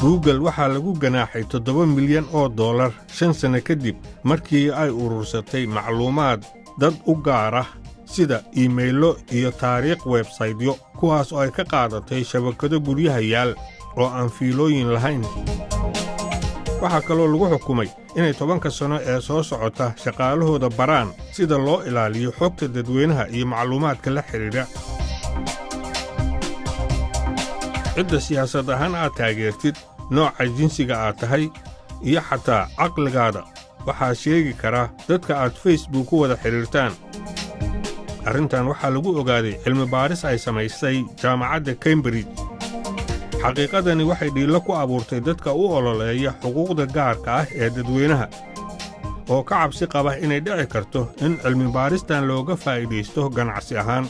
Google waxaa lagu ganaaxay $7 milyan 5 sano kadib markii ay urursatay macluumaad dad u gaar ah sida iimaylo iyo taariikh website-yo kuwaas oo ay ka qaadatay shabakado guryaha yaal oo aan fiilooyin lahayn. Waxaa kaloo lagu xukumay inay 10 sano ee soo socota shaqaalahooda baraan sida loo ilaaliyo xogta dadweynaha iyo macluumaadka la xiriira. cidda siyaasad ahaan aad taageertid, nooca jinsiga aad tahay, iyo xataa caqligaada waxaa sheegi kara dadka aad Facebook ku wada xiriirtaan. arrintan waxaa lagu ogaaday cilmi baaris ay samaysay jaamacadda Cambridge. xaqiiqadani waxay dhiilo ku abuurtay dadka u ololeeya xuquuqda gaarka ah ee dadweynaha oo ka cabsi qaba inay dhici karto in cilmi baaristan looga faa'iidaysto ganacsi ahaan.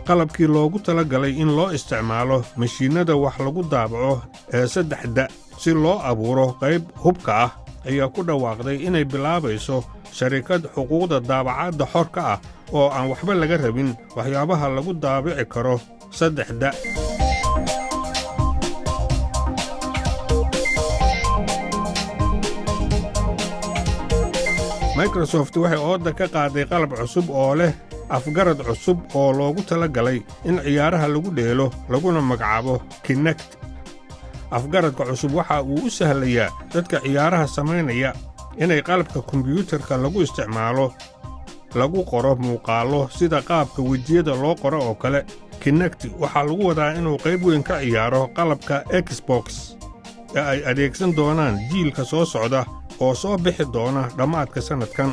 qalabkii loogu talagalay in loo isticmaalo mashiinada wax lagu daabaco ee 3D si loo abuuro qayb hubka ah ayaa ku dhawaaqday inay bilaabayso sharikad xuquuqda daabacadda xorka ah oo aan waxba laga rabin waxyaabaha lagu daabici karo 3D. Microsoft waxay ooda ka qaaday qalab cusub oo leh afgarad cusub oo loogu talagalay in ciyaaraha lagu dheelo laguna magacaabo Kinect. afgaradka cusub waxa uu u sahlayaa dadka ciyaaraha samaynaya inay qalabka kombiyuutarka lagu isticmaalo lagu qoro muuqaallo sida qaabka wejiyada loo qoro oo kale. Kinect waxaa lagu wadaa inuu qayb weyn ka ciyaaro qalabka Xbox ee ay adeegsan doonaan jiilka soo socda oo soo bixi doona dhammaadka sanadkan.